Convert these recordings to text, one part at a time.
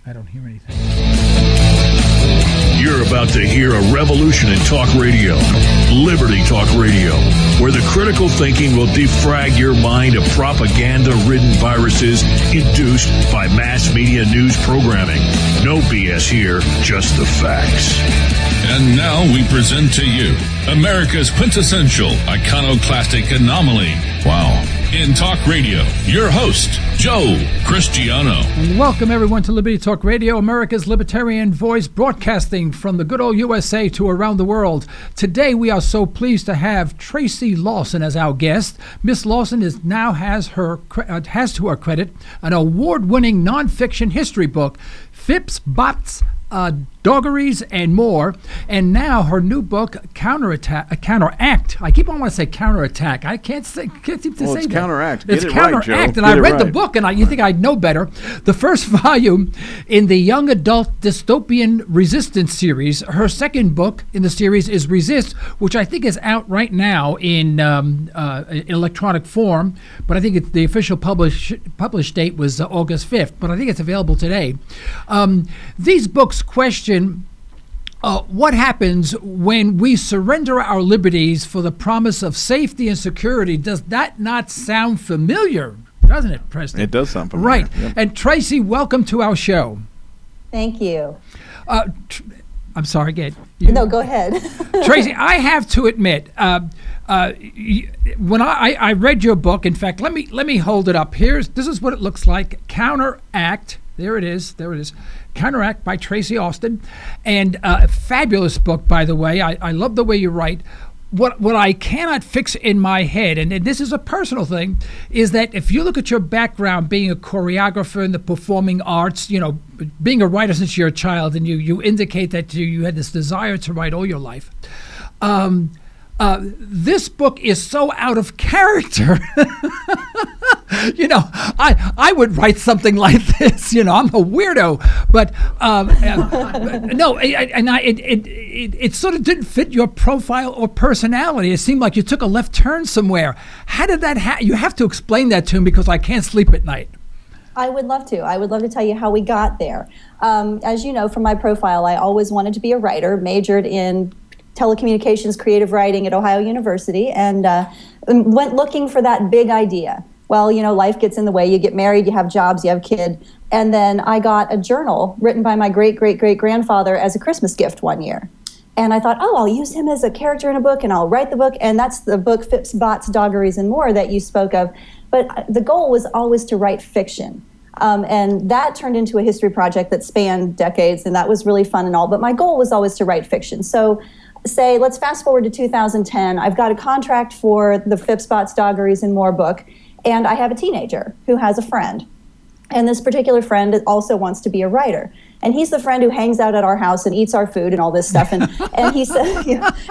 I don't hear anything. You're about to hear a revolution in talk radio, Liberty Talk Radio, where the critical thinking will defrag your mind of propaganda-ridden viruses induced by mass media news programming. No BS here, just the facts. And now we present to you America's quintessential iconoclastic anomaly. Wow. In talk radio, your host, Joe Cristiano. And welcome everyone to Liberty Talk Radio, America's libertarian voice, broadcasting from the good old USA to around the world. Today we are so pleased to have Tracy Lawson as our guest. Miss Lawson has to her credit an award-winning nonfiction history book, Fips, Bots, Doggeries and More, and now her new book, Counteract. I keep on wanting to say Counterattack. I can't seem to say it's that. Counteract. It's Get it Counteract, right, Joe. and I read the book, and you think I'd know better. The first volume in the young adult dystopian resistance series. Her second book in the series is Resist, which I think is out right now in electronic form, but I think the official published date was August 5th, but I think it's available today. These books question what happens when we surrender our liberties for the promise of safety and security. Does that not sound familiar? Doesn't it, Preston? It does sound familiar. Right. Yep. And Tracy, welcome to our show. Thank you. I'm sorry, again. No, go ahead. Tracy, I have to admit, when I read your book, in fact, let me hold it up. This is what it looks like. Counteract. There it is. Counteract by Tracy Lawson. And a fabulous book, by the way. I love the way you write. What I cannot fix in my head, and this is a personal thing, is that if you look at your background being a choreographer in the performing arts, being a writer since you're a child, and you indicate that you had this desire to write all your life. This book is so out of character. I would write something like this. I'm a weirdo, but no, it sort of didn't fit your profile or personality. It seemed like you took a left turn somewhere. How did that you have to explain that to me, because I can't sleep at night. I would love to. I would love to tell you how we got there. As you know from my profile, I always wanted to be a writer, majored in telecommunications creative writing at Ohio University, and went looking for that big idea. Well, life gets in the way. You get married, you have jobs, you have kids. And then I got a journal written by my great-great-great-grandfather as a Christmas gift one year. And I thought, I'll use him as a character in a book, and I'll write the book. And that's the book, Fips, Bots, Doggeries, and More, that you spoke of. But the goal was always to write fiction. And that turned into a history project that spanned decades, and that was really fun and all. But my goal was always to write fiction. So let's fast forward to 2010. I've got a contract for the Fips, Bots, Doggeries, and More book. And I have a teenager who has a friend. And this particular friend also wants to be a writer. And he's the friend who hangs out at our house and eats our food and all this stuff. And he said,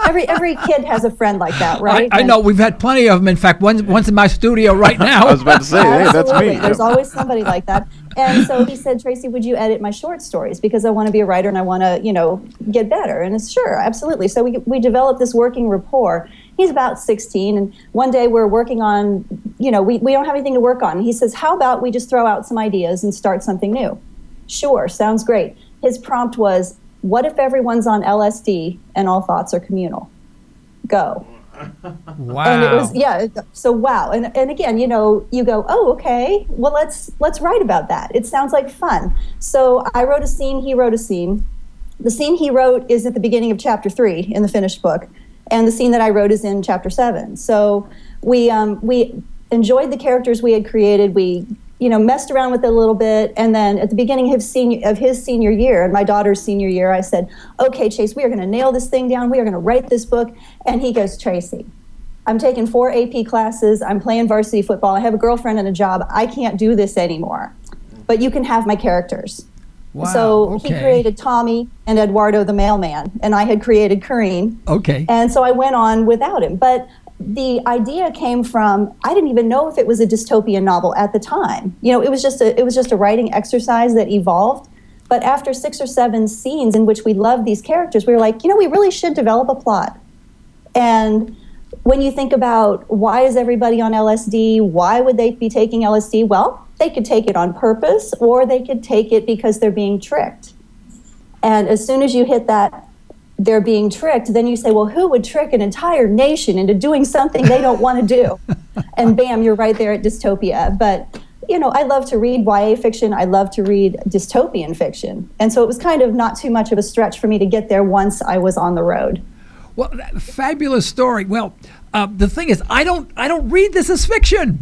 every kid has a friend like that, right? I know. We've had plenty of them. In fact, one's in my studio right now. I was about to say, hey, that's me. There's always somebody like that. And so he said, Tracy, would you edit my short stories? Because I want to be a writer and I want to, get better. And it's sure, absolutely. So we developed this working rapport. He's about 16, and one day we're working on, we don't have anything to work on. And he says, how about we just throw out some ideas and start something new? Sure, sounds great. His prompt was, what if everyone's on LSD and all thoughts are communal? Go. Wow. And it was, so wow. And again, you go, oh, okay, well, let's write about that. It sounds like fun. So I wrote a scene, he wrote a scene. The scene he wrote is at the beginning of chapter 3 in the finished book. And the scene that I wrote is in chapter 7. So we enjoyed the characters we had created. We, messed around with it a little bit. And then at the beginning of his senior year and my daughter's senior year, I said, okay, Chase, we are going to nail this thing down. We are going to write this book. And he goes, Tracy, I'm taking 4 AP classes. I'm playing varsity football. I have a girlfriend and a job. I can't do this anymore. But you can have my characters. Wow, so okay. He created Tommy and Eduardo the mailman, and I had created Kareen. Okay. And so I went on without him. But the idea came from, I didn't even know if it was a dystopian novel at the time. It was just a writing exercise that evolved. But after 6 or 7 scenes in which we loved these characters, we were like, we really should develop a plot. And when you think about why is everybody on LSD, why would they be taking LSD? Well, they could take it on purpose, or they could take it because they're being tricked. And as soon as you hit that, they're being tricked, then you say, well, who would trick an entire nation into doing something they don't want to do? And bam, you're right there at dystopia. But, you know, I love to read YA fiction. I love to read dystopian fiction. And so it was kind of not too much of a stretch for me to get there once I was on the road. Well, fabulous story. Well, the thing is, I don't read this as fiction.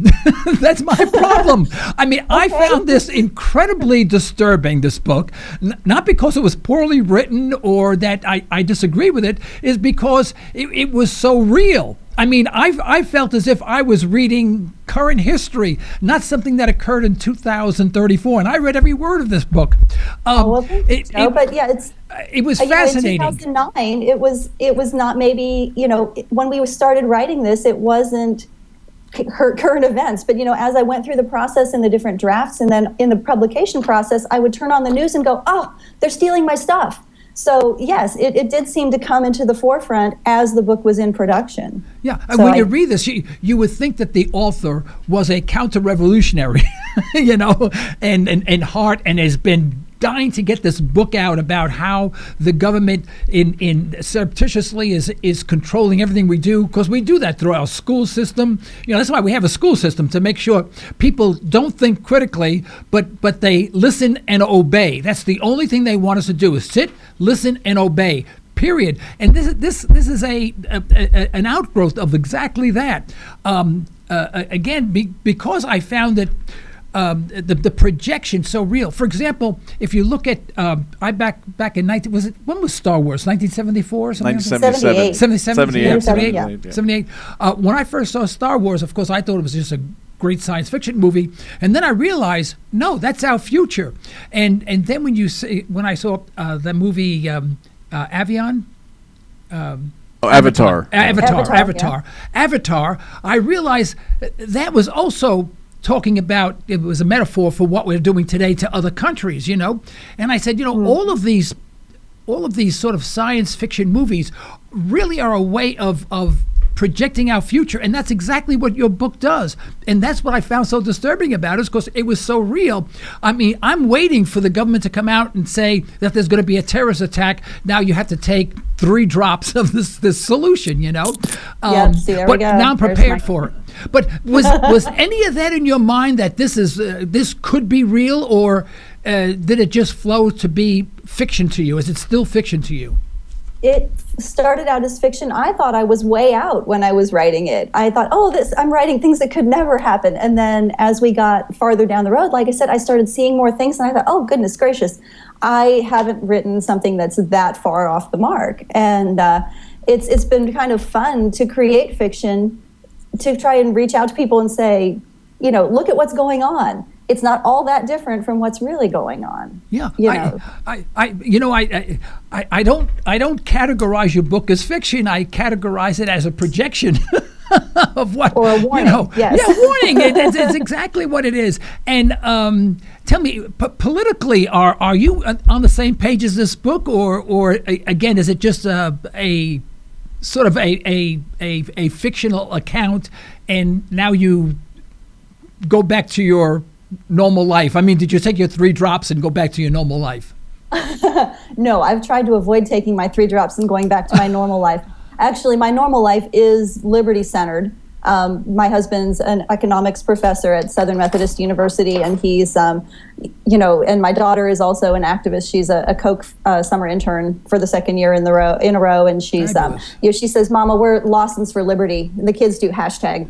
That's my problem. I mean, I found this incredibly disturbing, this book, not because it was poorly written or that I disagree with it, is because it was so real. I mean, I felt as if I was reading current history, not something that occurred in 2034. And I read every word of this book. But yeah, it was fascinating. In 2009, it was not maybe, you know, when we started writing this, it wasn't current events. But, you know, as I went through the process in the different drafts and then in the publication process, I would turn on the news and go, oh, they're stealing my stuff. So, yes, it did seem to come into the forefront as the book was in production. Yeah, and so when you read this, you would think that the author was a counter-revolutionary, you know, and heart, and has been dying to get this book out about how the government in surreptitiously is controlling everything we do, because we do that through our school system. You know, that's why we have a school system, to make sure people don't think critically, but they listen and obey. That's the only thing they want us to do, is sit, listen, and obey. Period. And this is an outgrowth of exactly that. Because I found that the projection so real. For example, if you look at back in when was Star Wars? 1974 or something? 1977. 78. When I first saw Star Wars, of course, I thought it was just a great science fiction movie, and then I realized, no, that's our future. And then when I saw the movie Avion. Avatar. Avatar. I realized that was also talking about, it was a metaphor for what we're doing today to other countries, you know. And I said, you know, all of these sort of science fiction movies really are a way of projecting our future, and that's exactly what your book does. And that's what I found so disturbing about it, because it was so real. I mean, I'm waiting for the government to come out and say that there's going to be a terrorist attack. Now you have to take 3 drops of this solution, you know. There we go. Now I'm prepared for it. But was any of that in your mind, that this could be real, or did it just flow to be fiction to you? Is it still fiction to you? It started out as fiction. I thought I was way out when I was writing it. I thought, I'm writing things that could never happen. And then as we got farther down the road, like I said, I started seeing more things, and I thought, oh, goodness gracious, I haven't written something that's that far off the mark. And it's been kind of fun to create fiction, to try and reach out to people and say, you know, look at what's going on. It's not all that different from what's really going on. Yeah, you know. I don't categorize your book as fiction. I categorize it as a projection of what, or a warning. You know, yes. Yeah, warning. It's exactly what it is. And tell me, politically, are you on the same page as this book, or again, is it just a sort of a fictional account, and now you go back to your normal life? I mean, did you take your 3 drops and go back to your normal life? No, I've tried to avoid taking my 3 drops and going back to my normal life. Actually, my normal life is liberty-centered. My husband's an economics professor at Southern Methodist University, and he's, and my daughter is also an activist. She's a Koch summer intern for the 2nd year in a row, and she's, she says, "Mama, we're Lawsons for Liberty." And the kids do hashtag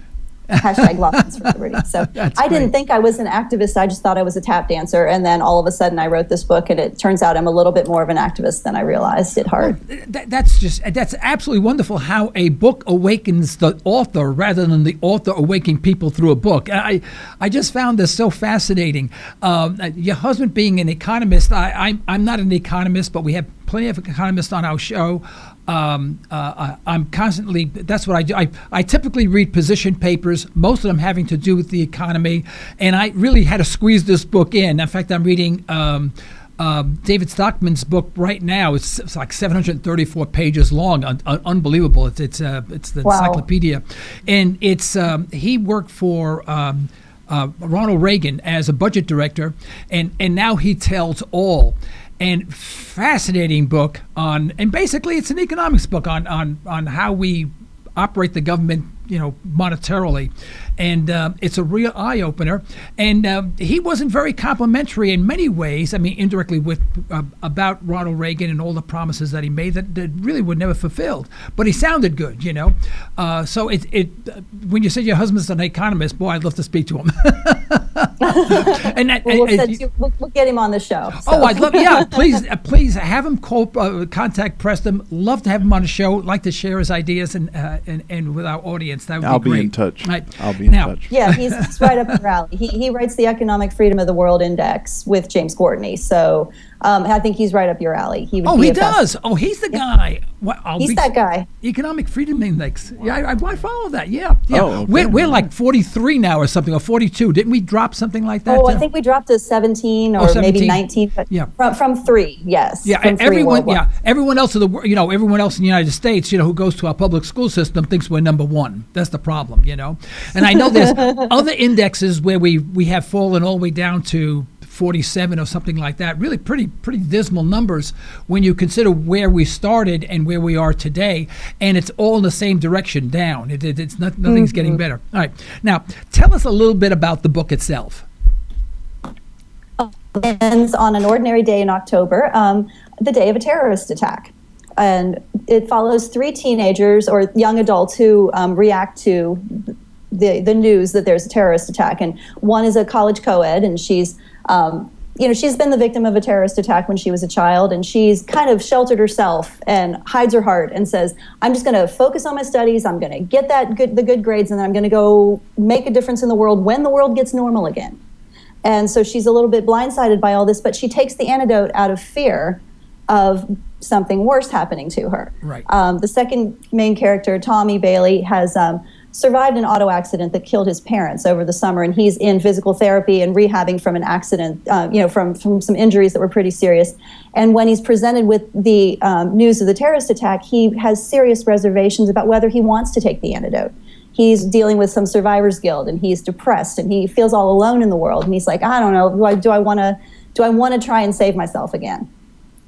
Lawsons for Liberty. So I didn't think I was an activist. I just thought I was a tap dancer. And then all of a sudden I wrote this book, and it turns out I'm a little bit more of an activist than I realized at heart. Well, that's absolutely wonderful, how a book awakens the author rather than the author awakening people through a book. I just found this so fascinating. Your husband being an economist, I'm not an economist, but we have plenty of economists on our show. I'm constantly, that's what I do. I typically read position papers, most of them having to do with the economy, and I really had to squeeze this book in. In fact, I'm reading David Stockman's book right now is it's like 734 pages long, unbelievable. It's the encyclopedia, and it's he worked for Ronald Reagan as a budget director, and now he tells all. And fascinating book and basically it's an economics book on how we operate the government, monetarily, and it's a real eye opener. And he wasn't very complimentary in many ways. I mean, indirectly about Ronald Reagan and all the promises that he made that really were never fulfilled. But he sounded good, So when you said your husband's an economist, boy, I'd love to speak to him. We'll get him on the show. So. Oh, I'd love. Yeah, please have him contact Preston. Love to have him on the show. Like to share his ideas and with our audience. That would be great. I'll be in touch. Right. I'll be in touch. Yeah, he's right up your alley. He writes the Economic Freedom of the World Index with James Courtney. So I think he's right up your alley. He does. Oh, he's the guy. Well, he's that guy. Economic Freedom Index. Yeah, I want to follow that. Yeah. Oh, okay. We're like 43 now or something, or 42. Didn't we drop something like that? Oh, I think we dropped to 17 or 17. Maybe 19. But yeah. From 3, yes. Yeah, from everyone. Yeah, everyone else in the everyone else in the United States, who goes to our public school system thinks we're number one. That's the problem, And I know there's other indexes where we have fallen all the way down to 47 or something like that. Really pretty dismal numbers when you consider where we started and where we are today, and it's all in the same direction down. It's nothing's getting better. All right, now tell us a little bit about the book itself. It ends on an ordinary day in October, the day of a terrorist attack. And it follows 3 teenagers or young adults who react to the news that there's a terrorist attack. And one is a college co-ed, and she's been the victim of a terrorist attack when she was a child, and she's kind of sheltered herself and hides her heart and says, I'm just going to focus on my studies, I'm going to get the good grades, and then I'm going to go make a difference in the world when the world gets normal again. And so she's a little bit blindsided by all this, but she takes the antidote out of fear of something worse happening to her. Right. The second main character, Tommy Bailey, has survived an auto accident that killed his parents over the summer, and he's in physical therapy and rehabbing from an accident, from some injuries that were pretty serious. And when he's presented with the news of the terrorist attack, he has serious reservations about whether he wants to take the antidote. He's dealing with some survivor's guilt, and he's depressed, and he feels all alone in the world. And he's like, I don't know, do I want to try and save myself again?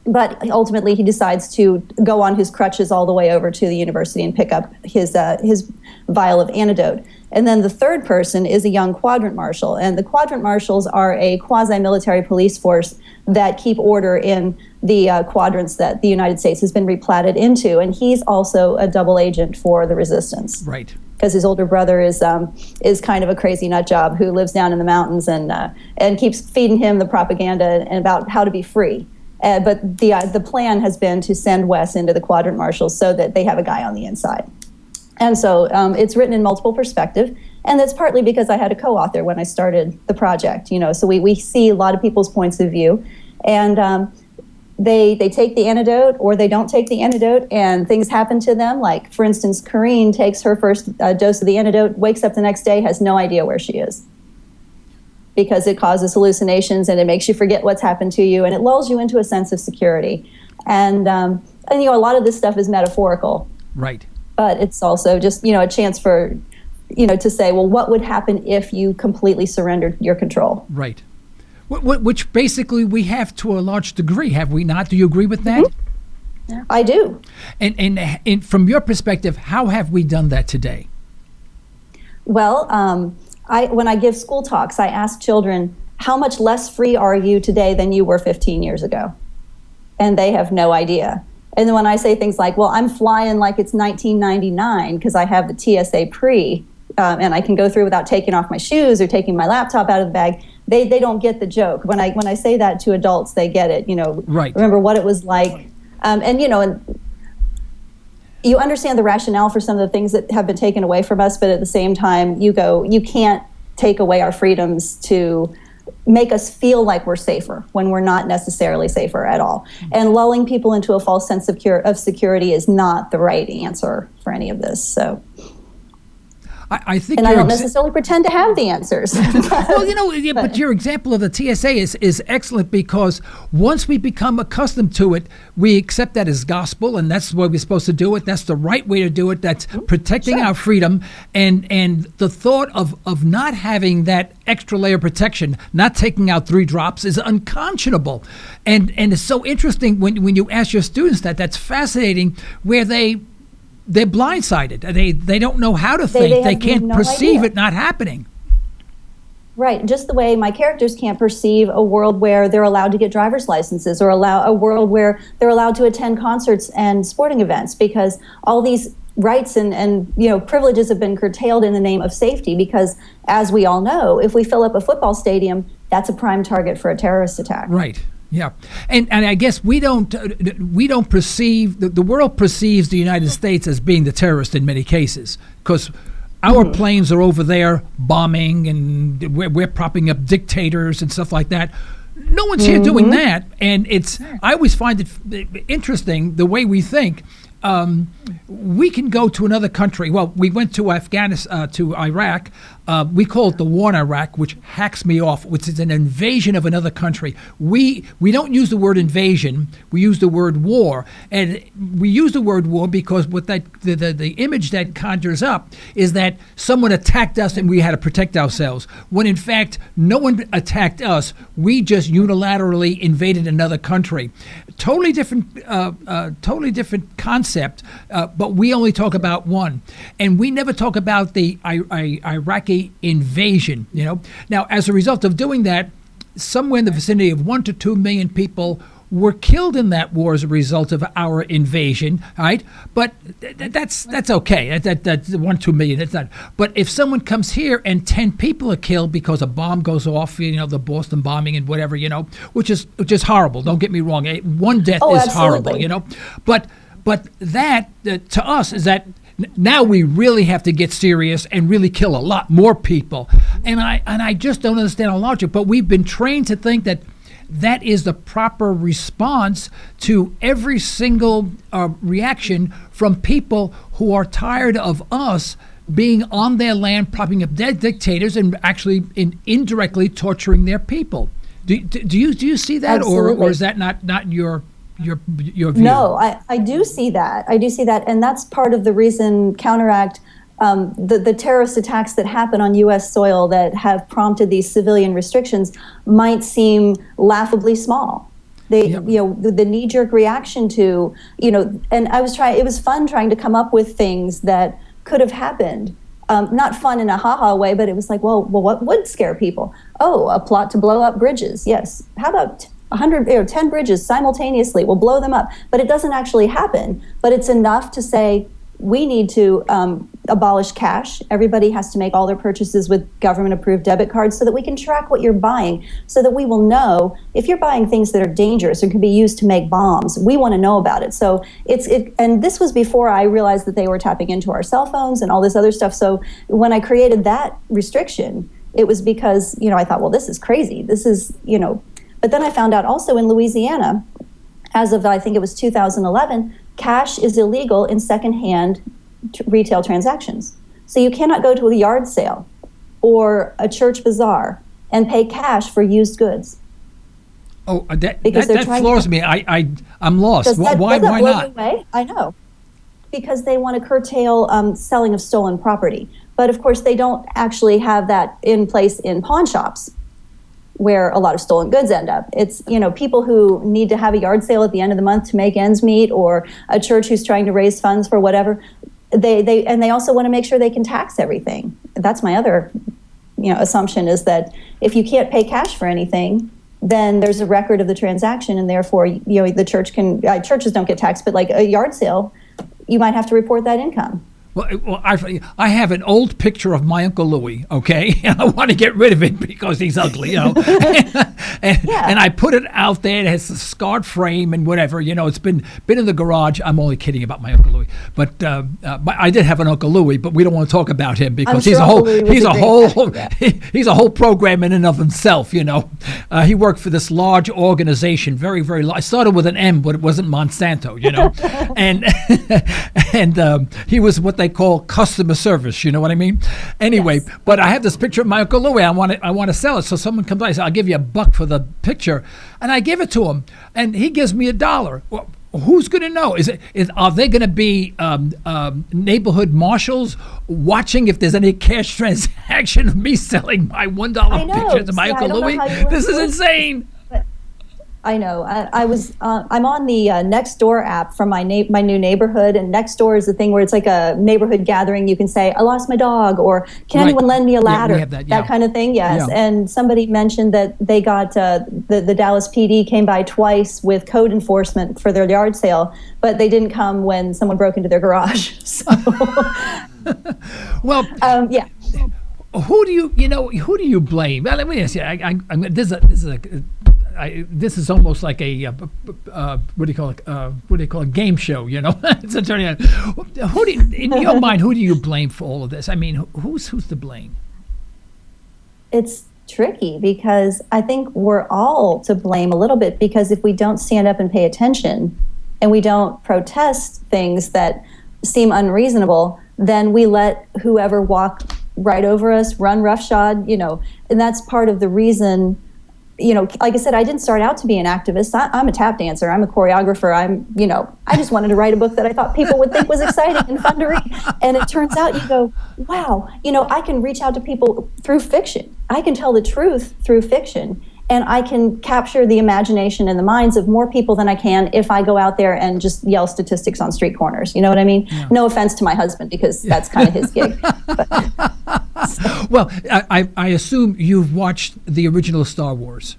But ultimately, he decides to go on his crutches all the way over to the university and pick up his vial of antidote. And then the third person is a young quadrant marshal. And the quadrant marshals are a quasi-military police force that keep order in the quadrants that the United States has been replatted into. And he's also a double agent for the resistance. Right. Because his older brother is kind of a crazy nut job who lives down in the mountains and keeps feeding him the propaganda and about how to be free. But the plan has been to send Wes into the quadrant marshals so that they have a guy on the inside. And so it's written in multiple perspective, and that's partly because I had a co-author when I started the project. So we see a lot of people's points of view, and they take the antidote or they don't take the antidote, and things happen to them. Like, for instance, Corrine takes her first dose of the antidote, wakes up the next day, has no idea where she is, because it causes hallucinations and it makes you forget what's happened to you, and it lulls you into a sense of security. And a lot of this stuff is metaphorical. Right. But it's also just, a chance for, to say, well, what would happen if you completely surrendered your control? Right. Which basically we have to a large degree, have we not? Do you agree with that? Mm-hmm. I do. And from your perspective, how have we done that today? Well, when I give school talks, I ask children, how much less free are you today than you were 15 years ago? And they have no idea. And then when I say things like, well, I'm flying like it's 1999 because I have the TSA pre, and I can go through without taking off my shoes or taking my laptop out of the bag, they don't get the joke. When I say that to adults, they get it. Right. Remember what it was like. And you understand the rationale for some of the things that have been taken away from us, but at the same time, you can't take away our freedoms to make us feel like we're safer when we're not necessarily safer at all. And lulling people into a false sense of security is not the right answer for any of this. So I think, and I don't necessarily pretend to have the answers. Well, but your example of the TSA is excellent, because once we become accustomed to it, we accept that as gospel, and that's the way we're supposed to do it. That's the right way to do it. That's protecting our freedom, and the thought of not having that extra layer of protection, not taking out 3 drops, is unconscionable. And it's so interesting when you ask your students that's fascinating, where they're blindsided. They don't know how to think. They can't perceive it not happening. Right. Just the way my characters can't perceive a world where they're allowed to get driver's licenses, or a world where they're allowed to attend concerts and sporting events, because all these rights and privileges have been curtailed in the name of safety. Because, as we all know, if we fill up a football stadium, that's a prime target for a terrorist attack. Right. Yeah, and I guess we don't perceive, the world perceives the United States as being the terrorist in many cases, because our planes are over there bombing, and we're propping up dictators and stuff like that. No one's here doing that, and I always find it interesting the way we think. We can go to another country. Well, we went to Afghanistan, to Iraq. We call it the war in Iraq, which hacks me off, which is an invasion of another country. We don't use the word invasion. We use the word war, and we use the word war because what the image that conjures up is that someone attacked us and we had to protect ourselves. When in fact, no one attacked us. We just unilaterally invaded another country. Totally different concept, but we only talk about one, and we never talk about the Iraqi invasion. Now, as a result of doing that, somewhere in the vicinity of 1 to 2 million people were killed in that war as a result of our invasion. Right? But that's okay. That's 1 2 million. That's not. But if someone comes here and 10 people are killed because a bomb goes off, the Boston bombing and whatever, which is horrible. Don't get me wrong. One death is absolutely horrible. But that to us is that now we really have to get serious and really kill a lot more people. And I just don't understand our logic. But we've been trained to think that is the proper response to every single reaction from people who are tired of us being on their land, propping up dead dictators, and actually indirectly torturing their people. Do you see that, or is that not your view? No, I do see that. And that's part of the reason Counteract, the terrorist attacks that happen on U.S. soil that have prompted these civilian restrictions might seem laughably small. The knee-jerk reaction to, and it was fun trying to come up with things that could have happened. Not fun in a ha-ha way, but it was like, well, what would scare people? Oh, a plot to blow up bridges. Yes. How about 10 bridges simultaneously? We'll blow them up. But it doesn't actually happen. But it's enough to say we need to abolish cash. Everybody has to make all their purchases with government-approved debit cards so that we can track what you're buying, so that we will know if you're buying things that are dangerous or can be used to make bombs. We want to know about it. So and this was before I realized that they were tapping into our cell phones and all this other stuff. So when I created that restriction, it was because, I thought, well, this is crazy. This is, But then I found out also in Louisiana, as of I think it was 2011, cash is illegal in secondhand retail transactions. So you cannot go to a yard sale or a church bazaar and pay cash for used goods. Oh, that floors me. I'm lost. Why not? Away? I know. Because they want to curtail selling of stolen property. But of course, they don't actually have that in place in pawn shops, where a lot of stolen goods end up. It's, people who need to have a yard sale at the end of the month to make ends meet, or a church who's trying to raise funds for whatever. They also want to make sure they can tax everything. That's my other, assumption, is that if you can't pay cash for anything, then there's a record of the transaction, and therefore, the churches don't get taxed, but like a yard sale, you might have to report that income. Well, I have an old picture of my Uncle Louis, okay? And I want to get rid of it because he's ugly, and I put it out there. It has a scarred frame and whatever, It's been in the garage. I'm only kidding about my Uncle Louis, but I did have an Uncle Louis, but we don't want to talk about him because he's a whole program in and of himself, He worked for this large organization, very, very large. I started with an M, but it wasn't Monsanto, and he was what they they call customer service. You know what I mean? Anyway, Yes. but I have this picture of my Uncle Louis. I want to sell it. So someone comes by and says, I'll give you $1 for the picture. And I give it to him. And he gives me $1. Well, who's going to know? Are they going to be neighborhood marshals watching if there's any cash transaction of me selling my $1 picture to my Uncle Louis? This is insane. I know. I'm on the Nextdoor app from my new neighborhood, and Nextdoor is the thing where it's like a neighborhood gathering. You can say, I lost my dog, or can anyone lend me a ladder? We have that kind of thing, yes. Yeah. And somebody mentioned that they got, the Dallas PD came by twice with code enforcement for their yard sale, but they didn't come when someone broke into their garage. So, well, yeah. Who do you blame? Well, let me ask you. This is almost like a what do you call it? Game show, you know? It's a turning on. In your mind, who do you blame for all of this? I mean, who's to blame? It's tricky because I think we're all to blame a little bit, because if we don't stand up and pay attention and we don't protest things that seem unreasonable, then we let whoever walk right over us run roughshod, you know, and that's part of the reason. You know, like I said, I didn't start out to be an activist. I'm a tap dancer. I'm a choreographer. I just wanted to write a book that I thought people would think was exciting and fun to read. And it turns out, you go, wow, you know, I can reach out to people through fiction. I can tell the truth through fiction. And I can capture the imagination and the minds of more people than I can if I go out there and just yell statistics on street corners. You know what I mean? Yeah. No offense to my husband, because that's kind of his gig. Well, I assume you've watched the original Star Wars.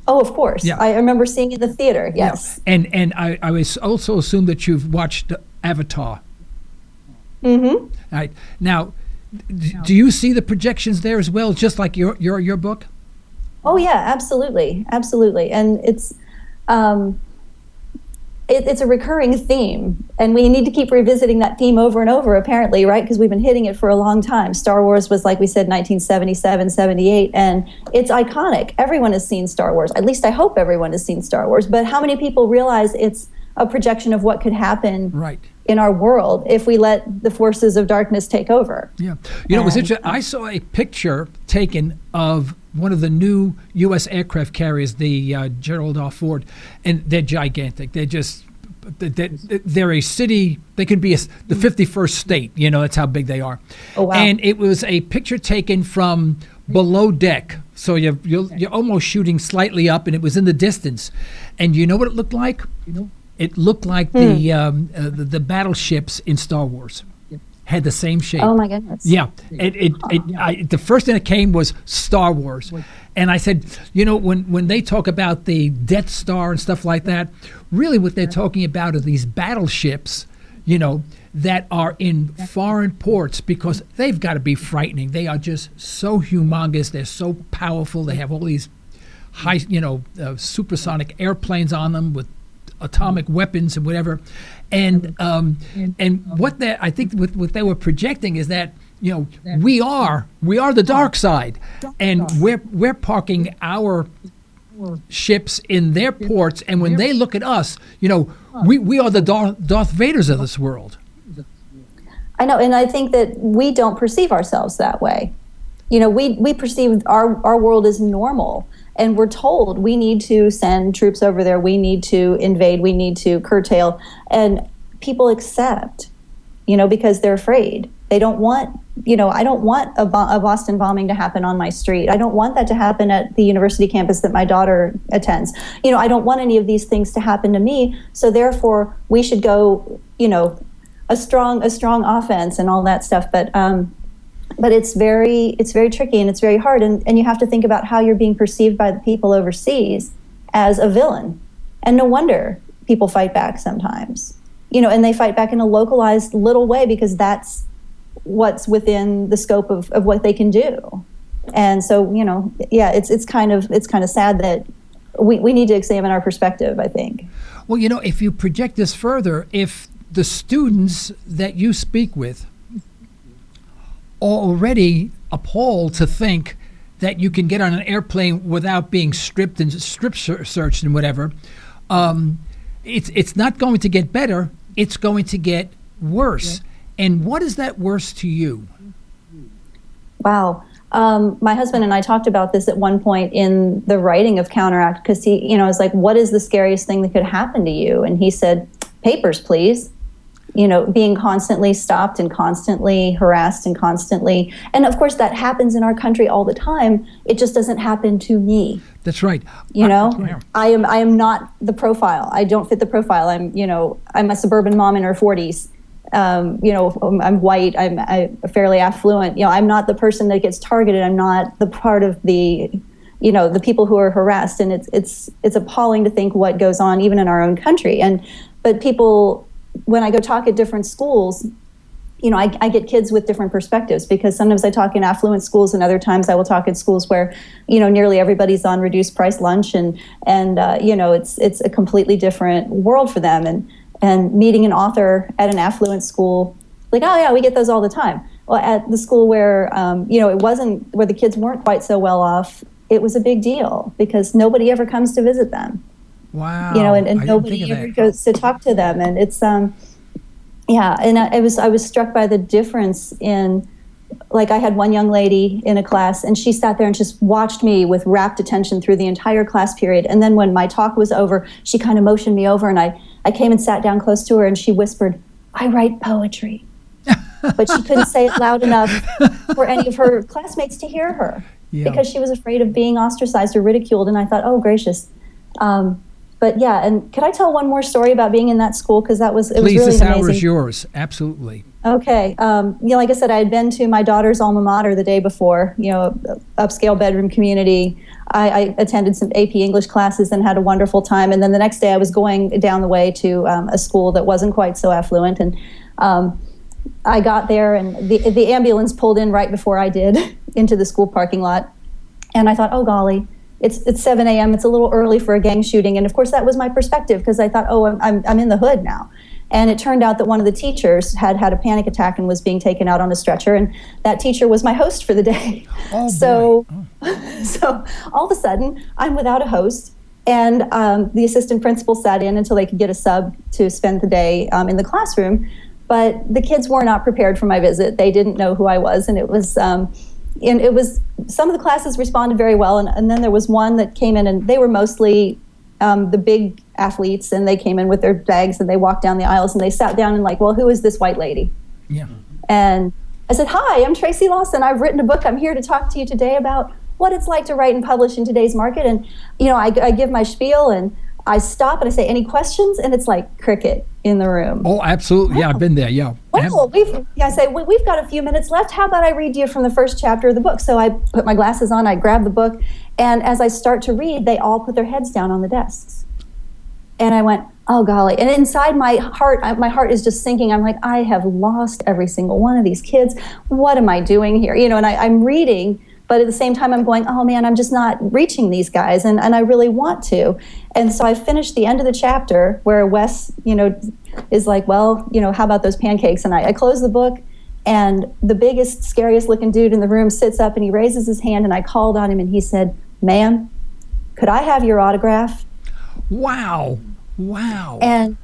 Oh, of course. Yeah. I remember seeing it in the theater, yes. Yeah. And I was also assume that you've watched Avatar. Mm-hmm. All right. Now, do you see the projections there as well, just like your book? Oh yeah, absolutely, and it's a recurring theme, and we need to keep revisiting that theme over and over. Apparently, right? Because we've been hitting it for a long time. Star Wars was, like we said, 1977, 78, and it's iconic. Everyone has seen Star Wars. At least I hope everyone has seen Star Wars. But how many people realize it's a projection of what could happen? Right. In our world, if we let the forces of darkness take over. Yeah. You know, it was interesting. I saw a picture taken of one of the new U.S. aircraft carriers, the Gerald R. Ford, and they're gigantic. They're a city. They could be the 51st state. You know, that's how big they are. Oh, wow. And it was a picture taken from below deck. So you're almost shooting slightly up, and it was in the distance. And you know what it looked like? It looked like the battleships in Star Wars had the same shape. Oh my goodness! Yeah, the first thing that came was Star Wars, and I said, you know, when they talk about the Death Star and stuff like that, really what they're talking about are these battleships, you know, that are in foreign ports, because they've got to be frightening. They are just so humongous. They're so powerful. They have all these high, supersonic airplanes on them with atomic weapons and whatever, and what I think what they were projecting is that, you know, we are the dark side, and we're parking our ships in their ports, and when they look at us, you know, we are the Darth Vaders of this world. I know, and I think that we don't perceive ourselves that way. You know, we perceive our world as normal. And we're told we need to send troops over there, we need to invade, we need to curtail. And people accept, you know, because they're afraid. They don't want, you know, I don't want a Boston bombing to happen on my street. I don't want that to happen at the university campus that my daughter attends. You know, I don't want any of these things to happen to me. So therefore, we should go, you know, a strong offense and all that stuff. But it's very tricky, and it's very hard, and you have to think about how you're being perceived by the people overseas as a villain. And no wonder people fight back sometimes. You know, and they fight back in a localized little way, because that's what's within the scope of what they can do. And so, you know, yeah, it's kind of sad that we need to examine our perspective, I think. Well, you know, if you project this further, if the students that you speak with already appalled to think that you can get on an airplane without being stripped and strip searched and whatever, it's not going to get better. It's going to get worse. And what is that worse to you? Wow. My husband and I talked about this at one point in the writing of Counteract, because he, was like, what is the scariest thing that could happen to you? And he said, papers, please. Being constantly stopped and constantly harassed and of course that happens in our country all the time. It just doesn't happen to me. That's right. I am not the profile. I don't fit the profile. I'm a suburban mom in her 40s. I'm white. I'm fairly affluent. I'm not the person that gets targeted. I'm not the part of the people who are harassed. And it's appalling to think what goes on even in our own country. But people, when I go talk at different schools, I get kids with different perspectives, because sometimes I talk in affluent schools and other times I will talk at schools where, nearly everybody's on reduced price lunch and it's a completely different world for them. And meeting an author at an affluent school, like, oh yeah, we get those all the time. Well, at the school where, it wasn't, where the kids weren't quite so well off, it was a big deal because nobody ever comes to visit them. Wow. And nobody ever goes to talk to them. And it's, and I was struck by the difference in, like, I had one young lady in a class and she sat there and just watched me with rapt attention through the entire class period. And then when my talk was over, she kind of motioned me over and I came and sat down close to her and she whispered, I write poetry. But she couldn't say it loud enough for any of her classmates to hear her because she was afraid of being ostracized or ridiculed. And I thought, oh, gracious. But yeah, and could I tell one more story about being in that school? Because it was really amazing. Please, this hour is yours. Absolutely. Okay. Like I said, I had been to my daughter's alma mater the day before, upscale bedroom community. I attended some AP English classes and had a wonderful time. And then the next day I was going down the way to a school that wasn't quite so affluent. And I got there and the ambulance pulled in right before I did into the school parking lot. And I thought, oh, golly. It's 7 a.m. It's a little early for a gang shooting. And of course, that was my perspective because I thought, oh, I'm in the hood now. And it turned out that one of the teachers had a panic attack and was being taken out on a stretcher. And that teacher was my host for the day. Oh, so all of a sudden, I'm without a host. And the assistant principal sat in until they could get a sub to spend the day in the classroom. But the kids were not prepared for my visit. They didn't know who I was. And it was some of the classes responded very well, and then there was one that came in, and they were mostly the big athletes, and they came in with their bags, and they walked down the aisles, and they sat down and like, well, who is this white lady? Yeah. And I said, hi, I'm Tracy Lawson. I've written a book. I'm here to talk to you today about what it's like to write and publish in today's market. And, I give my spiel, and I stop, and I say, any questions? And it's like cricket in the room. Oh, absolutely. Yeah, I've been there. Yeah. Well, I say, we've got a few minutes left. How about I read you from the first chapter of the book? So I put my glasses on, I grab the book, and as I start to read, they all put their heads down on the desks. And I went, oh, golly. And inside my heart is just sinking. I'm like, I have lost every single one of these kids. What am I doing here? And I'm reading, but at the same time, I'm going, oh, man, I'm just not reaching these guys, and I really want to. And so I finished the end of the chapter where Wes, is like, well, how about those pancakes? And I close the book, and the biggest, scariest looking dude in the room sits up, and he raises his hand, and I called on him, and he said, ma'am, could I have your autograph? Wow. And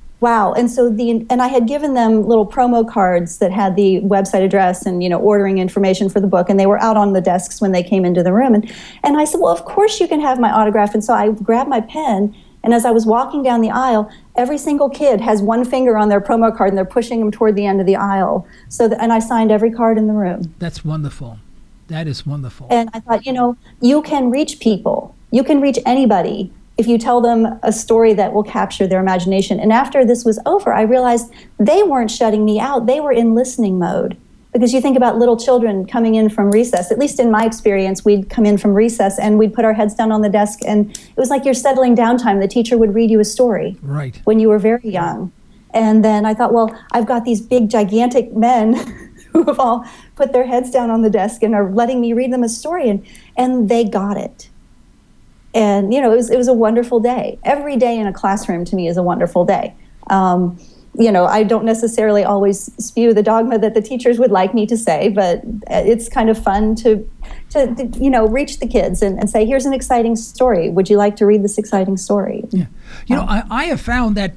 so and I had given them little promo cards that had the website address and, ordering information for the book. And they were out on the desks when they came into the room. And I said, well, of course you can have my autograph. And so I grabbed my pen. And as I was walking down the aisle, every single kid has one finger on their promo card and they're pushing them toward the end of the aisle. And I signed every card in the room. That's wonderful. That is wonderful. And I thought, you can reach people. You can reach anybody if you tell them a story that will capture their imagination. And after this was over, I realized they weren't shutting me out. They were in listening mode. Because you think about little children coming in from recess, at least in my experience, we'd come in from recess and we'd put our heads down on the desk, and it was like you're settling down time. The teacher would read you a story right when you were very young. And then I thought, well, I've got these big, gigantic men who have all put their heads down on the desk and are letting me read them a story, and they got it. And, it was a wonderful day. Every day in a classroom to me is a wonderful day. I don't necessarily always spew the dogma that the teachers would like me to say, but it's kind of fun to reach the kids and say, here's an exciting story. Would you like to read this exciting story? Yeah. I have found that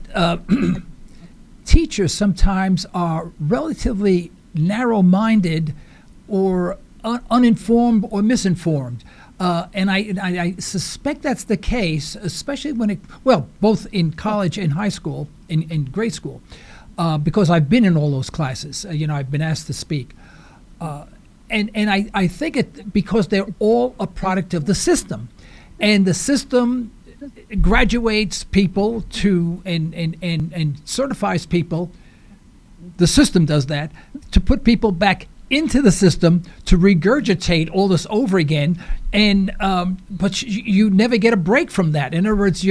teachers sometimes are relatively narrow-minded or uninformed or misinformed. And I suspect that's the case, especially when both in college and high school, in grade school, because I've been in all those classes. I've been asked to speak. And I think it because they're all a product of the system. And the system graduates people to and certifies people. The system does that to put people back into the system to regurgitate all this over again, and but you never get a break from that. In other words,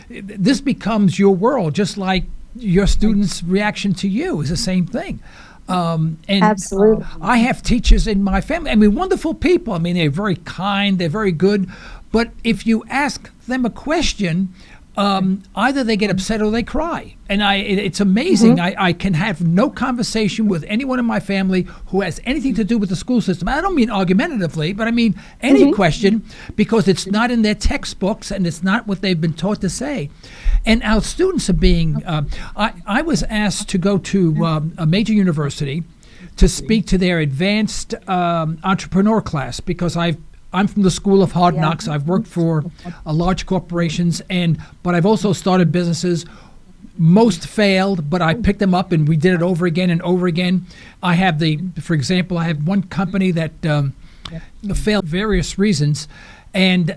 this becomes your world, just like your students' reaction to you is the same thing. And Absolutely. I have teachers in my family. I mean, wonderful people. I mean, they're very kind. They're very good. But if you ask them a question, either they get upset or they cry. And it's amazing. I can have no conversation with anyone in my family who has anything to do with the school system. I don't mean argumentatively, but I mean any question, because it's not in their textbooks and it's not what they've been taught to say. And our students are being, I was asked to go to a major university to speak to their advanced entrepreneur class, because I'm from the school of hard knocks. I've worked for large corporations, but I've also started businesses. Most failed, but I picked them up and we did it over again and over again. For example, I have one company that failed for various reasons, and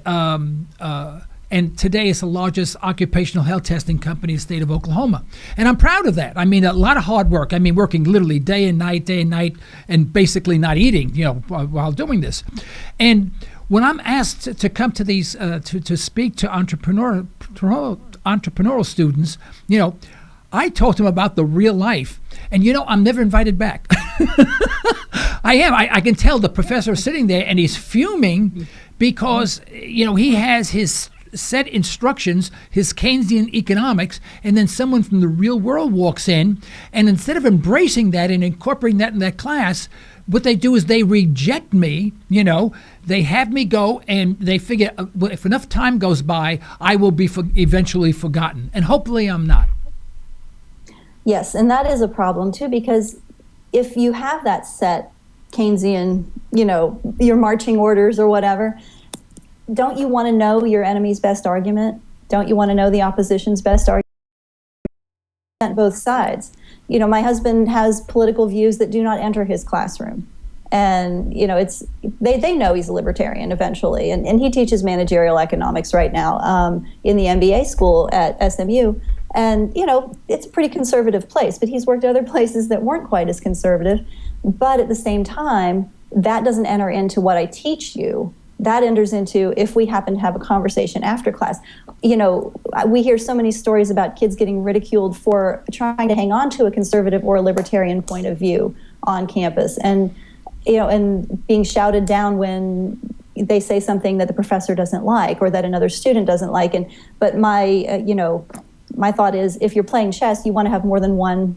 today it's the largest occupational health testing company in the state of Oklahoma. And I'm proud of that. I mean, a lot of hard work. I mean, working literally day and night, and basically not eating, while doing this. And when I'm asked to come to these, to speak to entrepreneurial students, I talk to them about the real life. And, I'm never invited back. I am. I can tell the professor is sitting there and he's fuming because, he has his set instructions, his Keynesian economics, and then someone from the real world walks in, and instead of embracing that and incorporating that in their class, what they do is they reject me. They have me go, and they figure if enough time goes by, I will be eventually forgotten, and hopefully I'm not. Yes, and that is a problem too, because if you have that set Keynesian, your marching orders or whatever, don't you want to know your enemy's best argument? Don't you want to know the opposition's best argument? Both sides. My husband has political views that do not enter his classroom. And, they know he's a libertarian eventually. And he teaches managerial economics right now in the MBA school at SMU. And, it's a pretty conservative place, but he's worked at other places that weren't quite as conservative. But at the same time, that doesn't enter into what I teach you. That enters into if we happen to have a conversation after class. We hear so many stories about kids getting ridiculed for trying to hang on to a conservative or a libertarian point of view on campus, and and being shouted down when they say something that the professor doesn't like or that another student doesn't like. But my my thought is, if you're playing chess, you want to have more than one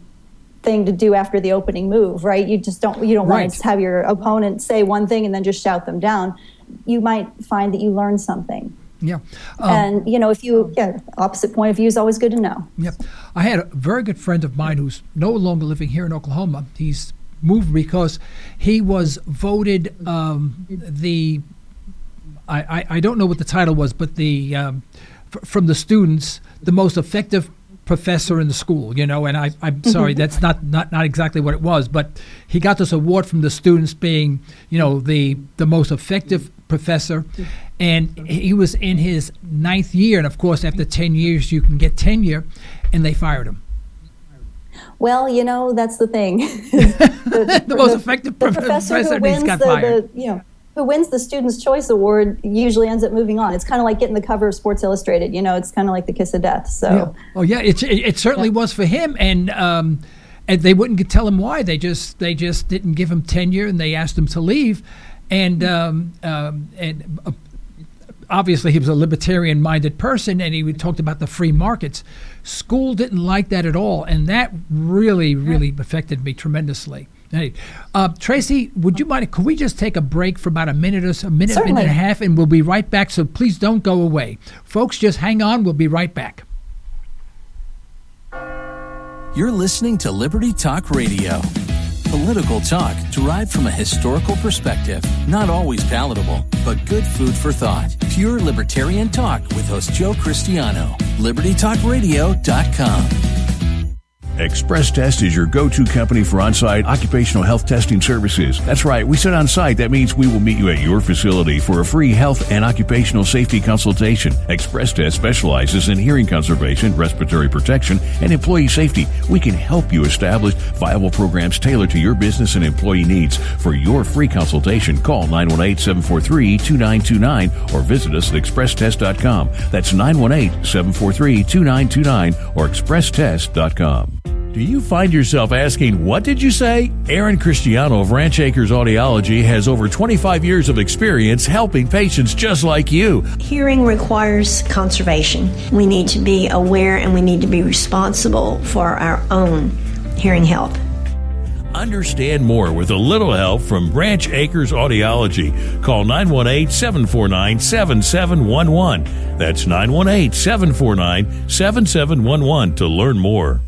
thing to do after the opening move, right? You don't want to have your opponent say one thing and then just shout them down. You might find that you learn something. Yeah. And, opposite point of view is always good to know. Yep. I had a very good friend of mine who's no longer living here in Oklahoma. He's moved because he was voted I don't know what the title was, but from the students, the most effective professor in the school, and I'm sorry, that's not exactly what it was, but he got this award from the students being, the most effective professor, and he was in his 9th year, and of course after 10 years you can get tenure, and they fired him. Well, that's the thing. the most effective professor who got fired. Who wins the Student's Choice Award usually ends up moving on. It's kind of like getting the cover of Sports Illustrated. It's kind of like the kiss of death. So. Yeah. Oh yeah, it certainly was for him, and they wouldn't tell him why. They just didn't give him tenure, and they asked him to leave, and obviously he was a libertarian-minded person, and he talked about the free markets. School didn't like that at all, and that really affected me tremendously. Hey, Tracy, would you mind? Could we just take a break for about a minute and a half, and we'll be right back. So please don't go away, folks. Just hang on. We'll be right back. You're listening to Liberty Talk Radio. Political talk derived from a historical perspective. Not always palatable, but good food for thought. Pure libertarian talk with host Joe Cristiano. LibertyTalkRadio.com. Express Test is your go-to company for on-site occupational health testing services. That's right, we said on-site. That means we will meet you at your facility for a free health and occupational safety consultation. Express Test specializes in hearing conservation, respiratory protection, and employee safety. We can help you establish viable programs tailored to your business and employee needs. For your free consultation, call 918-743-2929 or visit us at expresstest.com. That's 918-743-2929 or expresstest.com. Do you find yourself asking, what did you say? Aaron Cristiano of Ranch Acres Audiology has over 25 years of experience helping patients just like you. Hearing requires conservation. We need to be aware and we need to be responsible for our own hearing health. Understand more with a little help from Ranch Acres Audiology. Call 918-749-7711. That's 918-749-7711 to learn more.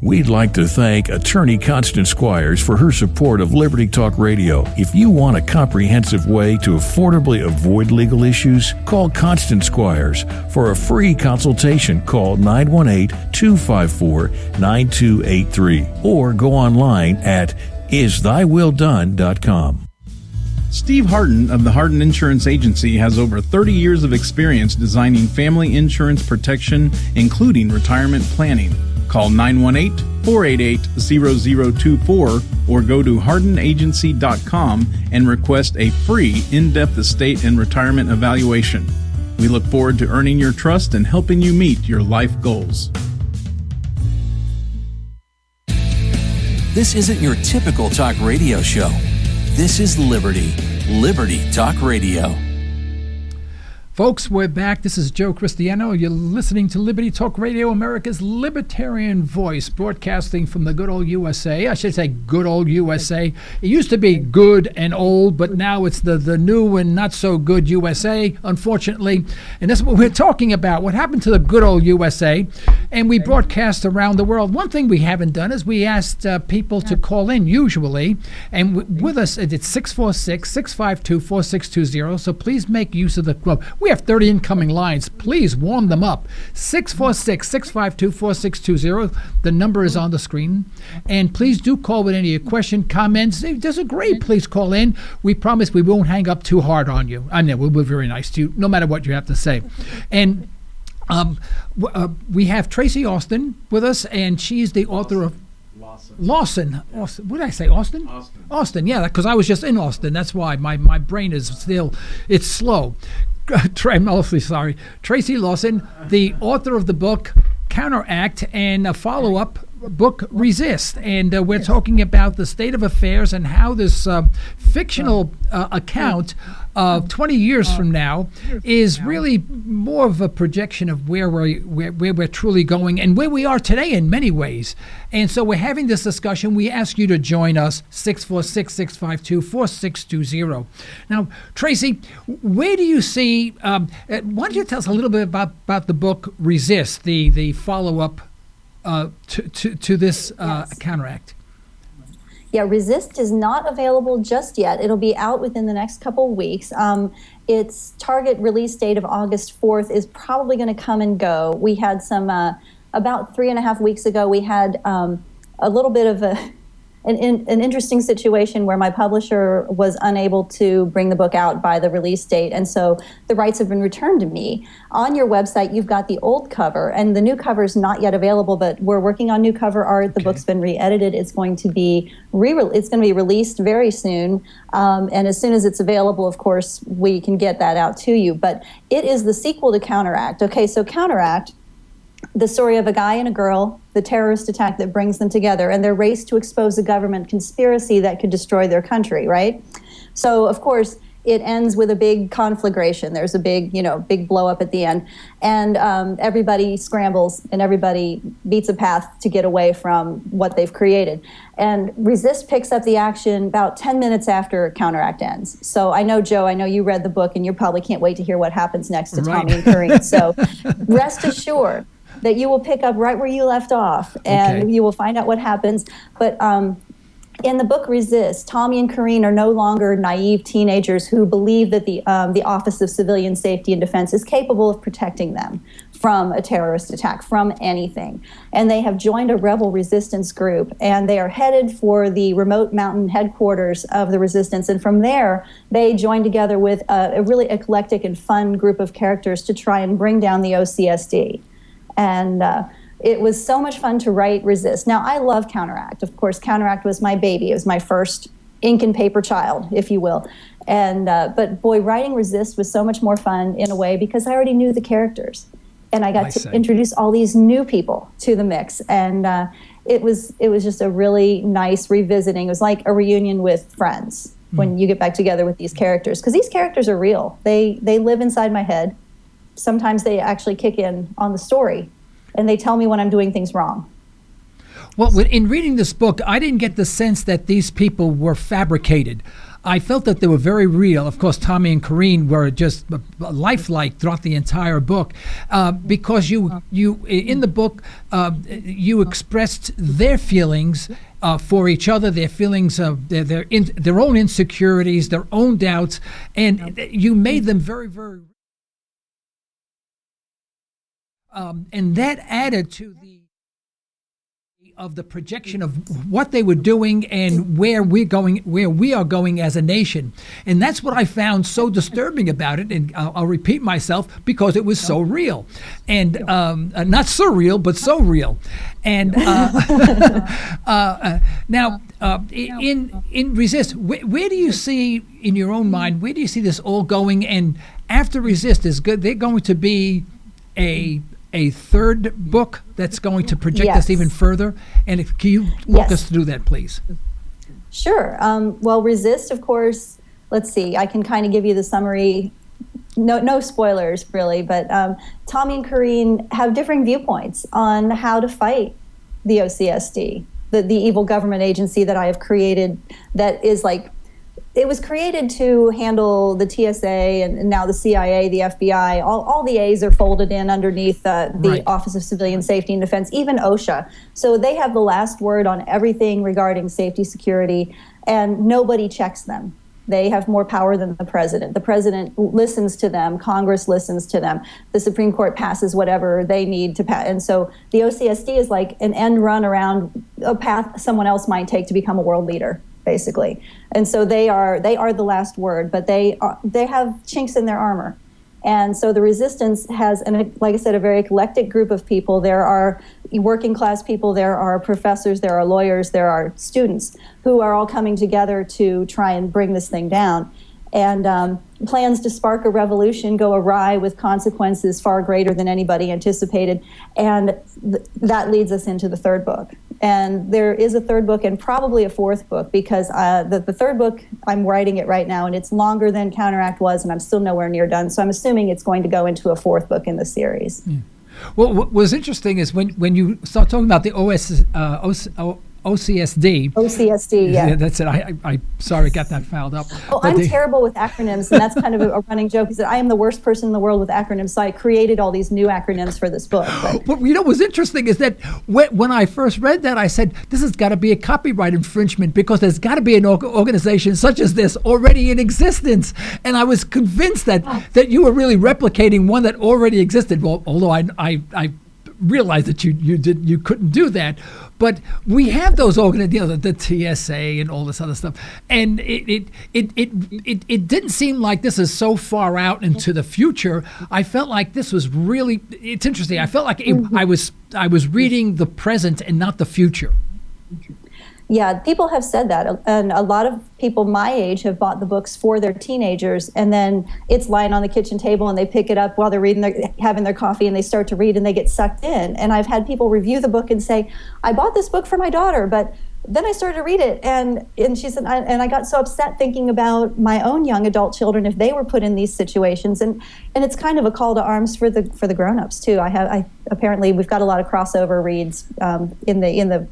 We'd like to thank attorney Constance Squires for her support of Liberty Talk Radio. If you want a comprehensive way to affordably avoid legal issues, call Constance Squires. For a free consultation, call 918-254-9283 or go online at isthyWillDone.com. Steve Harden of the Harden Insurance Agency has over 30 years of experience designing family insurance protection, including retirement planning. Call 918-488-0024 or go to hardenagency.com and request a free in-depth estate and retirement evaluation. We look forward to earning your trust and helping you meet your life goals. This isn't your typical talk radio show. This is Liberty Talk Radio. Folks, we're back. This is Joe Cristiano. You're listening to Liberty Talk Radio, America's libertarian voice, broadcasting from the good old USA. I should say good old USA. It used to be good and old, but now it's the new and not so good USA, unfortunately. And that's what we're talking about. What happened to the good old USA? And we broadcast around the world. One thing we haven't done is we asked people to call in usually. And with us, it's 646-652-4620. So please make use of the club. We have 30 incoming lines. Please warm them up. 646-652-4620. The number is on the screen. And please do call with any question, comments. If you disagree, please call in. We promise we won't hang up too hard on you. I know we'll be very nice to you, no matter what you have to say. And we have Tracy Lawson with us, and she's the author of Lawson. What did I say? Austin? Austin, yeah, because I was just in Austin. That's why my brain is still, it's slow. I'm awfully sorry. Tracy Lawson, the author of the book Counteract and a follow-up book Resist. And we're talking about the state of affairs and how this fictional account of 20 years from now is really more of a projection of where we're truly going and where we are today in many ways. And so we're having this discussion. We ask you to join us, 646-652-4620. Now, Tracy, where do you see, why don't you tell us a little bit about the book Resist, the follow-up to this Counteract? Yeah, Resist is not available just yet. It'll be out within the next couple of weeks. Its target release date of August 4th is probably going to come and go. We had some, about 3.5 weeks ago, we had a little bit of an interesting situation where my publisher was unable to bring the book out by the release date, and so the rights have been returned to me. On your website, you've got the old cover, and the new cover is not yet available, but we're working on new cover art. The book's been re-edited. It's going to be released very soon, and as soon as it's available, of course, we can get that out to you. But it is the sequel to Counteract. Okay, so Counteract, the story of a guy and a girl, the terrorist attack that brings them together, and their race to expose a government conspiracy that could destroy their country, right? So, of course, it ends with a big conflagration. There's a big blow up at the end. And everybody scrambles and everybody beats a path to get away from what they've created. And Resist picks up the action about 10 minutes after Counteract ends. So I know, Joe, I know you read the book and you probably can't wait to hear what happens next to Tommy and Corinne. So rest assured, that you will pick up right where you left off, and you will find out what happens. But in the book Resist, Tommy and Corrine are no longer naive teenagers who believe that the Office of Civilian Safety and Defense is capable of protecting them from a terrorist attack, from anything. And they have joined a rebel resistance group, and they are headed for the remote mountain headquarters of the resistance. And from there, they join together with a really eclectic and fun group of characters to try and bring down the OCSD. And it was so much fun to write Resist. Now, I love Counteract. Of course, Counteract was my baby. It was my first ink and paper child, if you will. And but boy, writing Resist was so much more fun in a way because I already knew the characters. And I got to introduce all these new people to the mix. And it was just a really nice revisiting. It was like a reunion with friends when you get back together with these characters. Because these characters are real. They live inside my head. Sometimes they actually kick in on the story. And they tell me when I'm doing things wrong. Well, in reading this book, I didn't get the sense that these people were fabricated. I felt that they were very real. Of course, Tommy and Corrine were just lifelike throughout the entire book, because you in the book you expressed their feelings for each other, their feelings of their own insecurities, their own doubts, and you made them very, very. And that added to the projection of what they were doing and where we are going as a nation. And that's what I found so disturbing about it. And I'll repeat myself, because it was so real, and not surreal, but so real. And now in Resist, where do you see, in your own mind, where do you see this all going? And after Resist is good, they're going to be a third book that's going to project us even further. And can you walk us through that, please? Sure. Well, Resist, of course, let's see, I can kind of give you the summary. No spoilers, really, but Tommy and Corrine have differing viewpoints on how to fight the OCSD, the evil government agency that I have created that is like, it was created to handle the TSA and now the CIA, the FBI. All the A's are folded in underneath the Office of Civilian Safety and Defense, even OSHA. So they have the last word on everything regarding safety, security, and nobody checks them. They have more power than the president. The president listens to them. Congress listens to them. The Supreme Court passes whatever they need to pass. And so the OCSD is like an end run around a path someone else might take to become a world leader, basically. And so they are the last word, but they have chinks in their armor. And so the resistance has, and like I said, a very eclectic group of people. There are working class people, there are professors, there are lawyers, there are students who are all coming together to try and bring this thing down. And plans to spark a revolution go awry with consequences far greater than anybody anticipated. And that leads us into the third book. And there is a third book and probably a fourth book, because the third book, I'm writing it right now, and it's longer than Counteract was, and I'm still nowhere near done. So I'm assuming it's going to go into a fourth book in the series. Yeah. Well, what was interesting is when you start talking about the OCSD. OCSD, yeah. That's it. I sorry, got that filed up. Oh, I'm terrible with acronyms, and that's kind of a running joke, is that I am the worst person in the world with acronyms, so I created all these new acronyms for this book. But you know what's interesting is that when I first read that, I said, this has got to be a copyright infringement, because there's got to be an organization such as this already in existence. And I was convinced that you were really replicating one that already existed. Well, although I realized that you couldn't do that. But we have those organizations, the TSA and all this other stuff, and it didn't seem like this is so far out into the future. I felt like this was really, it's interesting. I felt like I was reading the present and not the future. Yeah, people have said that, and a lot of people my age have bought the books for their teenagers, and then it's lying on the kitchen table, and they pick it up while they're having their coffee, and they start to read, and they get sucked in. And I've had people review the book and say, I bought this book for my daughter, but then I started to read it, and she said, and I got so upset thinking about my own young adult children if they were put in these situations, and it's kind of a call to arms for the grown-ups too. Apparently we've got a lot of crossover reads in the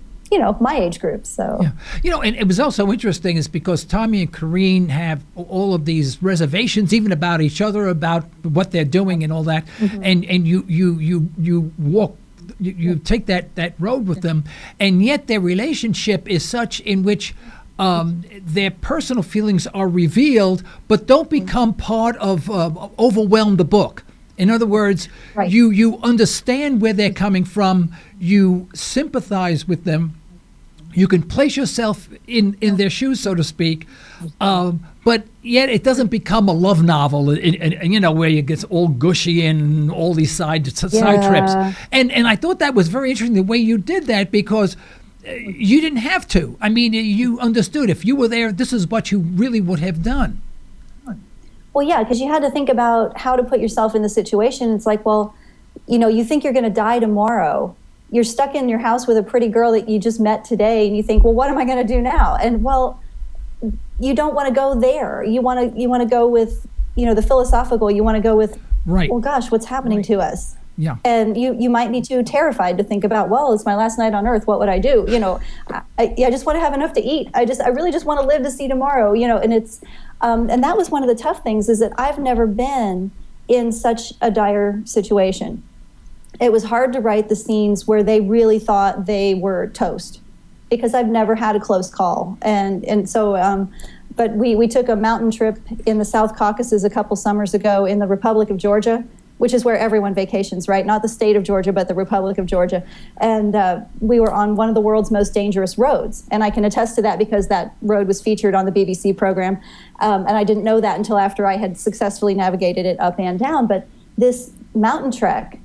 my age group. So yeah. And it was also interesting is because Tommy and Corrine have all of these reservations, even about each other, about what they're doing and all that. Mm-hmm. And you walk you take that road with them, and yet their relationship is such in which their personal feelings are revealed, but don't become part of overwhelm the book. In other words, right. you understand where they're coming from, you sympathize with them, you can place yourself in their shoes, so to speak, but yet it doesn't become a love novel, and where it gets all gushy and all these side trips. And I thought that was very interesting the way you did that, because you didn't have to. I mean, you understood if you were there, this is what you really would have done. Well, yeah, because you had to think about how to put yourself in the situation. It's like, well, you think you're going to die tomorrow. You're stuck in your house with a pretty girl that you just met today, and you think, well, what am I going to do now? And well, you don't want to go there. You want to go with, the philosophical. You want to go with, right. Well, gosh, what's happening to us? Yeah. And you might be too terrified to think about, well, it's my last night on earth. What would I do? I just want to have enough to eat. I really just want to live to see tomorrow, and it's, and that was one of the tough things, is that I've never been in such a dire situation. It was hard to write the scenes where they really thought they were toast, because I've never had a close call. And so, but we took a mountain trip in the South Caucasus a couple summers ago in the Republic of Georgia, which is where everyone vacations, right? Not the state of Georgia, but the Republic of Georgia. And we were on one of the world's most dangerous roads. And I can attest to that because that road was featured on the BBC program. And I didn't know that until after I had successfully navigated it up and down. But this mountain trek,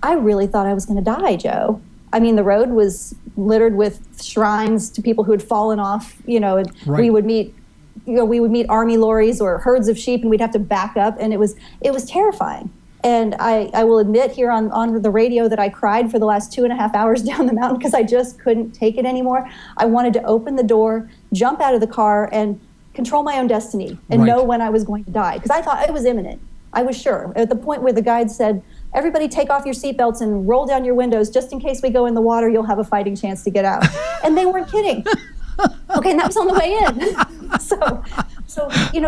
I really thought I was going to die, Joe. I mean, the road was littered with shrines to people who had fallen off, and right. we would meet army lorries or herds of sheep, and we'd have to back up. And it was terrifying. And I will admit here on the radio that I cried for the last 2.5 hours down the mountain because I just couldn't take it anymore. I wanted to open the door, jump out of the car, and control my own destiny and right. know when I was going to die, because I thought it was imminent. I was sure. At the point where the guide said, everybody take off your seatbelts and roll down your windows, just in case we go in the water, you'll have a fighting chance to get out. And they weren't kidding. Okay, and that was on the way in. So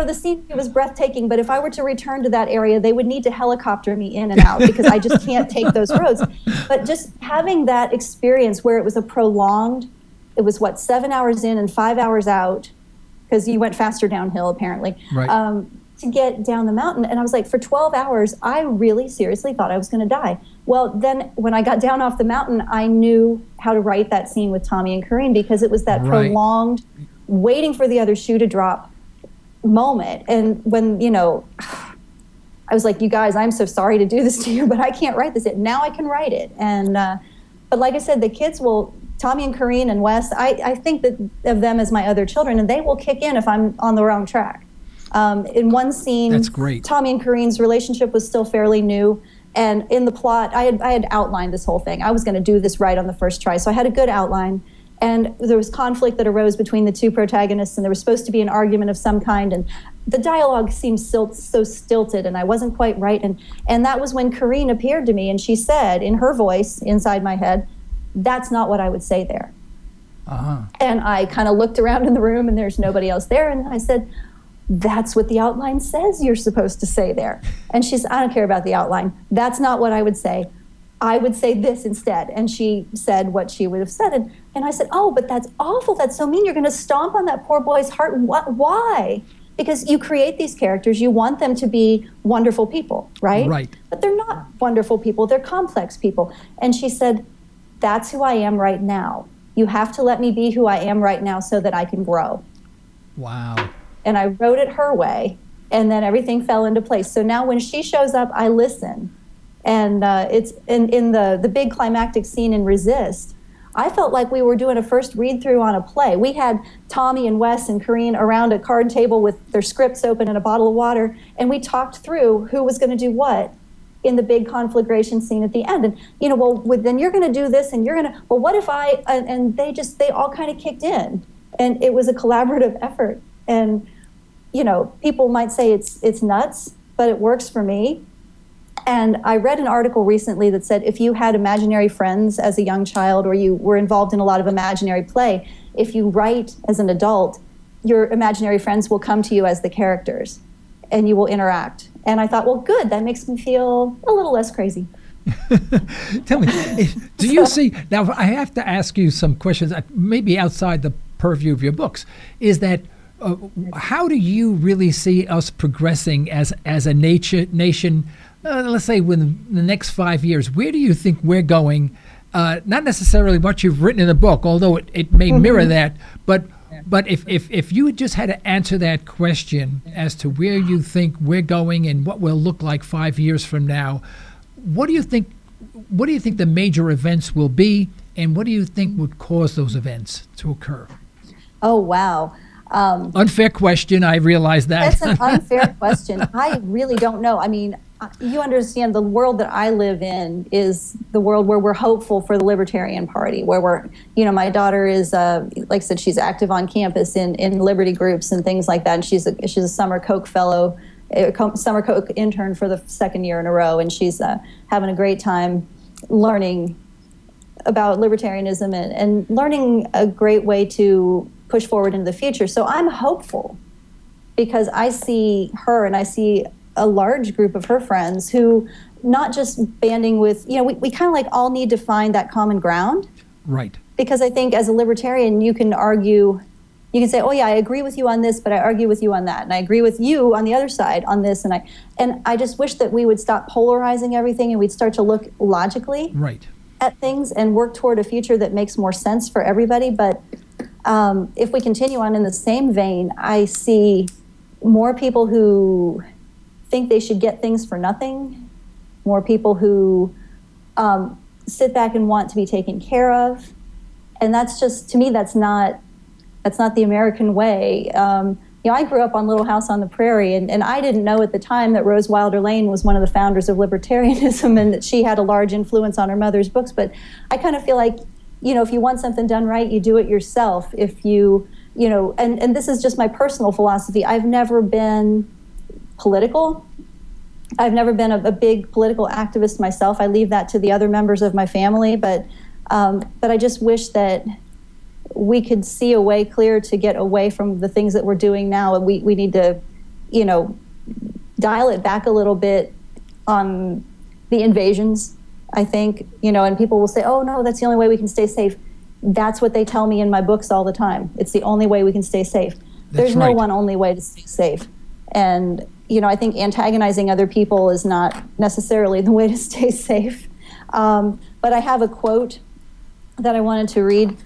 the scenery was breathtaking, but if I were to return to that area, they would need to helicopter me in and out because I just can't take those roads. But just having that experience where it was it was 7 hours in and 5 hours out, because you went faster downhill apparently, right. To get down the mountain. And I was like, for 12 hours, I really seriously thought I was going to die. Well, then when I got down off the mountain, I knew how to write that scene with Tommy and Corinne, because it was that right. prolonged waiting for the other shoe to drop moment. And when, I was like, you guys, I'm so sorry to do this to you, but I can't write this. Now I can write it. And, but like I said, the kids Tommy and Corinne and Wes, I think that of them as my other children, and they will kick in if I'm on the wrong track. In one scene, that's great. Tommy and Corinne's relationship was still fairly new. And in the plot, I had outlined this whole thing. I was going to do this right on the first try. So I had a good outline. And there was conflict that arose between the two protagonists, and there was supposed to be an argument of some kind. And the dialogue seemed so stilted, and I wasn't quite right. And that was when Corinne appeared to me, and she said in her voice inside my head, that's not what I would say there. Uh-huh. And I kind of looked around in the room, and there's nobody else there. And I said, that's what the outline says you're supposed to say there. And she said, I don't care about the outline. That's not what I would say. I would say this instead. And she said what she would have said. And I said, oh, but that's awful. That's so mean. You're going to stomp on that poor boy's heart. Why? Because you create these characters. You want them to be wonderful people, right? Right. But they're not wonderful people. They're complex people. And she said, that's who I am right now. You have to let me be who I am right now so that I can grow. Wow. And I wrote it her way, and then everything fell into place. So now when she shows up, I listen. And it's in the big climactic scene in Resist, I felt like we were doing a first read-through on a play. We had Tommy and Wes and Corinne around a card table with their scripts open and a bottle of water, and we talked through who was going to do what in the big conflagration scene at the end. And, then you're going to do this, and you're going to, well, what if I, and they all kind of kicked in. And it was a collaborative effort. And, people might say it's nuts, but it works for me. And I read an article recently that said if you had imaginary friends as a young child, or you were involved in a lot of imaginary play, if you write as an adult, your imaginary friends will come to you as the characters and you will interact. And I thought, well, good, that makes me feel a little less crazy. Tell me, do you see, now I have to ask you some questions, maybe outside the purview of your books, is that how do you really see us progressing as a nation, let's say within the next 5 years? Where do you think we're going? Not necessarily what you've written in the book, although it may mirror that, but if you just had to answer that question as to where you think we're going and what we'll look like 5 years from now, what do you think the major events will be, and what do you think would cause those events to occur? Oh, wow. Unfair question, I realize that. That's an unfair question. I really don't know. I mean, you understand the world that I live in is the world where we're hopeful for the Libertarian Party, where we're, my daughter is, like I said, she's active on campus in liberty groups and things like that. And she's a summer Koch fellow, summer Koch intern for the second year in a row. And she's having a great time learning about libertarianism and learning a great way to push forward into the future. So I'm hopeful because I see her and I see a large group of her friends who not just banding with, we kind of like all need to find that common ground. Right. Because I think as a libertarian, you can argue, you can say, oh yeah, I agree with you on this, but I argue with you on that. And I agree with you on the other side on this. And I just wish that we would stop polarizing everything and we'd start to look logically at things and work toward a future that makes more sense for everybody. But if we continue on in the same vein, I see more people who think they should get things for nothing, more people who sit back and want to be taken care of. And that's just, to me, that's not the American way. I grew up on Little House on the Prairie, and I didn't know at the time that Rose Wilder Lane was one of the founders of libertarianism and that she had a large influence on her mother's books. But I kind of feel like, if you want something done right, you do it yourself. If you, and this is just my personal philosophy. I've never been political. I've never been a big political activist myself. I leave that to the other members of my family. But I just wish that we could see a way clear to get away from the things that we're doing now. And we need to, dial it back a little bit on the invasions, I think, and people will say, oh no, that's the only way we can stay safe. That's what they tell me in my books all the time. It's the only way we can stay safe. There's no one only way to stay safe. And, I think antagonizing other people is not necessarily the way to stay safe. But I have a quote that I wanted to read.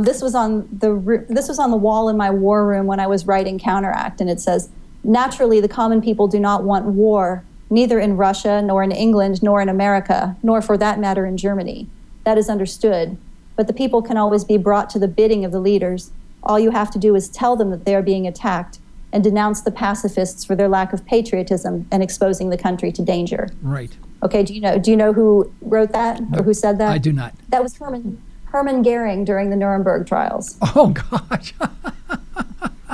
This was on the wall in my war room when I was writing Counteract, and it says, "Naturally, the common people do not want war, neither in Russia, nor in England, nor in America, nor for that matter in Germany. That is understood. But the people can always be brought to the bidding of the leaders. All you have to do is tell them that they are being attacked and denounce the pacifists for their lack of patriotism and exposing the country to danger." Right. Okay, do you know who wrote that or who said that? I do not. That was Hermann Goering during the Nuremberg trials. Oh, gosh.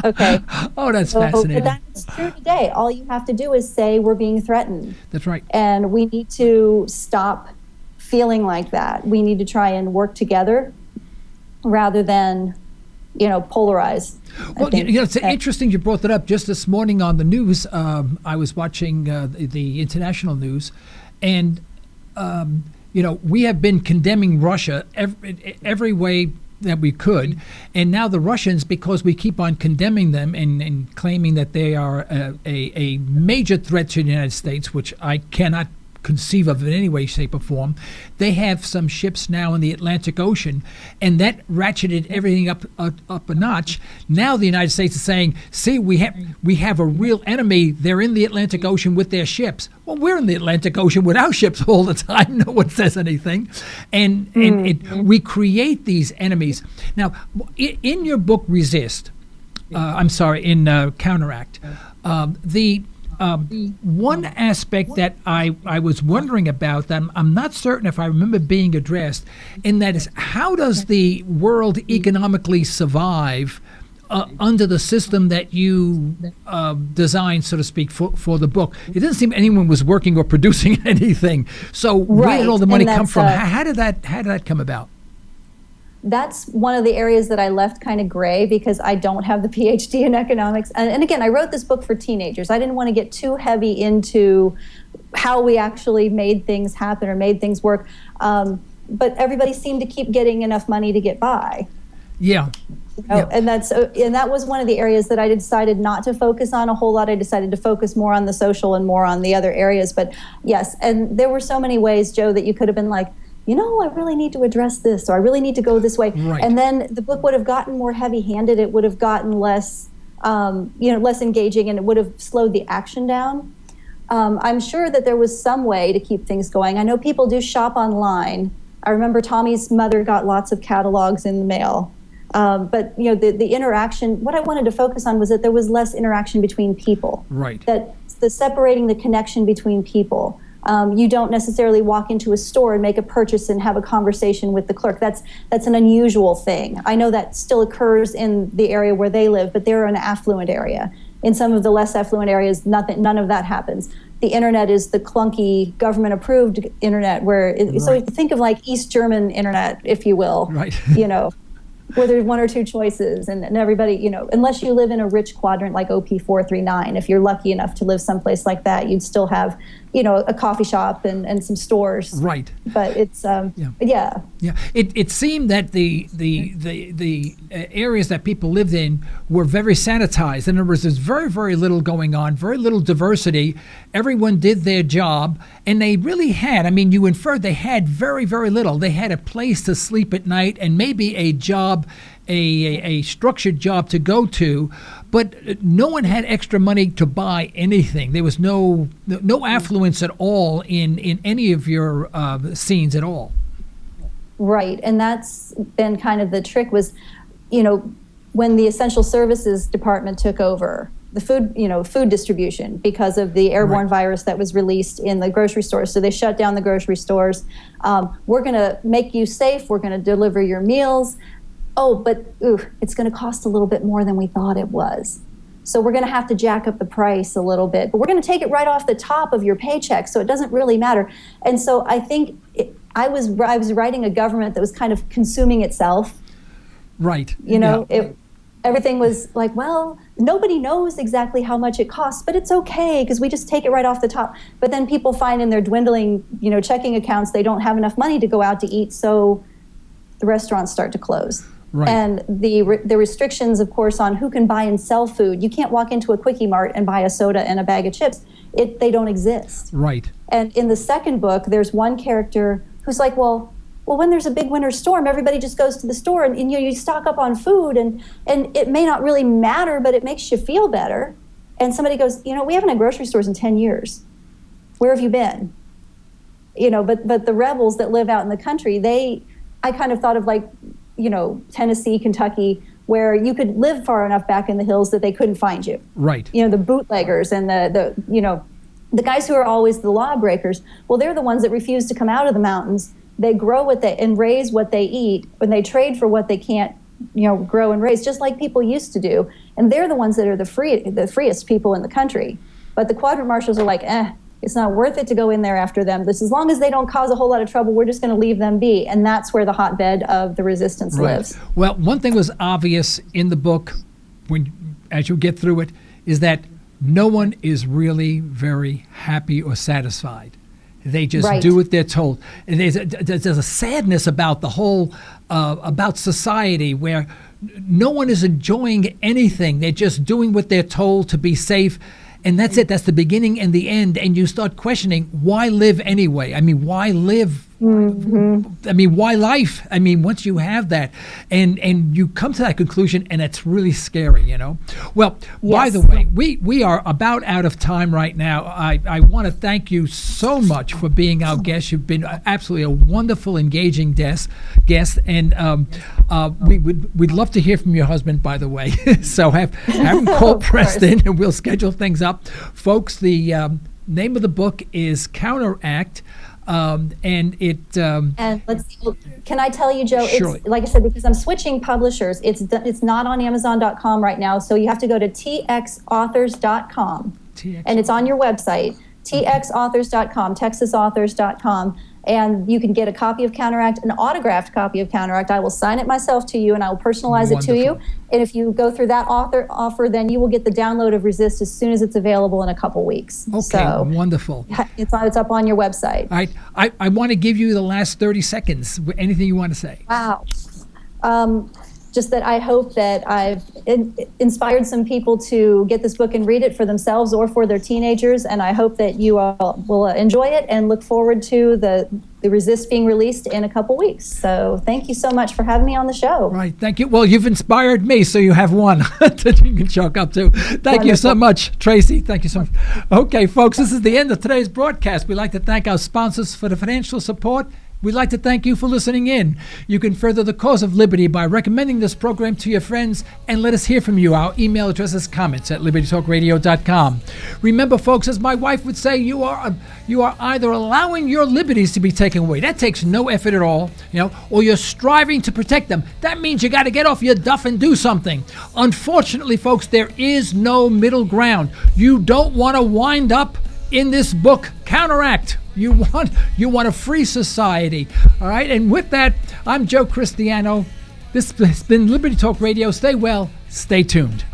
Okay. Oh, that's fascinating. But that's true today. All you have to do is say we're being threatened. That's right. And we need to stop feeling like that. We need to try and work together rather than, polarize. Well, it's interesting you brought that up. Just this morning on the news, I was watching the international news, and we have been condemning Russia every way that we could, and now the Russians, because we keep on condemning them and claiming that they are a major threat to the United States, which I cannot conceive of in any way, shape, or form. They have some ships now in the Atlantic Ocean, and that ratcheted everything up a notch. Now the United States is saying, see, we have a real enemy. They're in the Atlantic Ocean with their ships. Well, we're in the Atlantic Ocean with our ships all the time. No one says anything. And we create these enemies. Now, in your book, Resist, in Counteract, one aspect that I was wondering about, that I'm not certain if I remember being addressed, and that is, how does the world economically survive under the system that you designed, so to speak, for the book? It doesn't seem anyone was working or producing anything. So where did all the money come from? How did that come about? That's one of the areas that I left kind of gray because I don't have the PhD in economics. And again, I wrote this book for teenagers. I didn't want to get too heavy into how we actually made things happen or made things work. But everybody seemed to keep getting enough money to get by. Yeah. And that was one of the areas that I decided not to focus on a whole lot. I decided to focus more on the social and more on the other areas. But yes, and there were so many ways, Joe, that you could have been like, I really need to address this, or I really need to go this way. Right. And then the book would have gotten more heavy-handed. It would have gotten less, less engaging, and it would have slowed the action down. I'm sure that there was some way to keep things going. I know people do shop online. I remember Tommy's mother got lots of catalogs in the mail. But the interaction, what I wanted to focus on was that there was less interaction between people. Right. That the separating the connection between people. You don't necessarily walk into a store and make a purchase and have a conversation with the clerk. That's an unusual thing. I know that still occurs in the area where they live, but they're an affluent area. In some of the less affluent areas, none of that happens. The internet is the clunky government-approved internet so think of like East German internet, if you will. Right. Where there's one or two choices, and everybody, unless you live in a rich quadrant like OP439, if you're lucky enough to live someplace like that, you'd still have, a coffee shop and some stores. Right. But it's, yeah. It seemed that the areas that people lived in were very sanitized. In other words, there's very, very little going on, very little diversity. Everyone did their job, and they really had, you inferred they had very, very little. They had a place to sleep at night and maybe a job, a structured job to go to, but no one had extra money to buy anything. There was no affluence at all in any of your scenes at all. Right, and that's been kind of the trick was, when the Essential Services Department took over the food distribution because of the airborne virus that was released in the grocery stores. So they shut down the grocery stores. We're going to make you safe. We're going to deliver your meals. Oh, but it's going to cost a little bit more than we thought it was. So we're going to have to jack up the price a little bit, but we're going to take it right off the top of your paycheck, so it doesn't really matter. And so I think I was writing a government that was kind of consuming itself. Right. Everything was like, well, nobody knows exactly how much it costs, but it's okay because we just take it right off the top. But then people find in their dwindling, checking accounts, they don't have enough money to go out to eat, so the restaurants start to close. Right. And the restrictions, of course, on who can buy and sell food. You can't walk into a Quickie Mart and buy a soda and a bag of chips. They don't exist. Right. And in the second book, there's one character who's like, well, when there's a big winter storm, everybody just goes to the store and you stock up on food and it may not really matter, but it makes you feel better. And somebody goes, we haven't had grocery stores in 10 years. Where have you been? But the rebels that live out in the country, I kind of thought of like, Tennessee, Kentucky, where you could live far enough back in the hills that they couldn't find you. Right. The bootleggers and the guys who are always the lawbreakers. Well, they're the ones that refuse to come out of the mountains. They grow and raise what they eat, and they trade for what they can't, grow and raise, just like people used to do. And they're the ones that are the freest people in the country. But the quadrant marshals are like, it's not worth it to go in there after them. As long as they don't cause a whole lot of trouble, we're just going to leave them be. And that's where the hotbed of the resistance lives. Well, one thing was obvious in the book, as you get through it, is that no one is really very happy or satisfied. They just do what they're told. And there's a sadness about the whole, about society where no one is enjoying anything. They're just doing what they're told to be safe. And that's it. That's the beginning and the end. And you start questioning, why live anyway? Why live? Why life? Once you have that, and you come to that conclusion, and it's really scary, Well, by the way, we are about out of time right now. I want to thank you so much for being our guest. You've been absolutely a wonderful, engaging guest, and we'd love to hear from your husband, by the way. So have him call Preston, and we'll schedule things up, folks. The name of the book is Counteract. And let's see, can I tell you, Joe? Surely. It's like I said, because I'm switching publishers. It's not on Amazon.com right now, so you have to go to txauthors.com, and it's on your website, txauthors.com, texasauthors.com, And you can get a copy of Counteract, an autographed copy of Counteract. I will sign it myself to you, and I will personalize it to you. And if you go through that offer, then you will get the download of Resist as soon as it's available in a couple weeks. Okay, so, wonderful. It's up on your website. All right. I want to give you the last 30 seconds. Anything you want to say? Wow. Just that I hope that I've inspired some people to get this book and read it for themselves or for their teenagers, and I hope that you all will enjoy it and look forward to the Resist being released in a couple weeks. So thank you so much for having me on the show. Right, thank you. Well, you've inspired me, so you have one that you can chalk up to. Thank you so much, Tracy. Thank you so much. Okay, folks, this is the end of today's broadcast. We'd like to thank our sponsors for the financial support. We'd like to thank you for listening in. You can further the cause of liberty by recommending this program to your friends and let us hear from you. Our email address is comments@libertytalkradio.com. Remember, folks, as my wife would say, you are either allowing your liberties to be taken away. That takes no effort at all, or you're striving to protect them. That means you got to get off your duff and do something. Unfortunately, folks, there is no middle ground. You don't want to wind up in this book, Counteract. You want a free society. All right. And with that, I'm Joe Cristiano. This has been Liberty Talk Radio. Stay well. Stay tuned.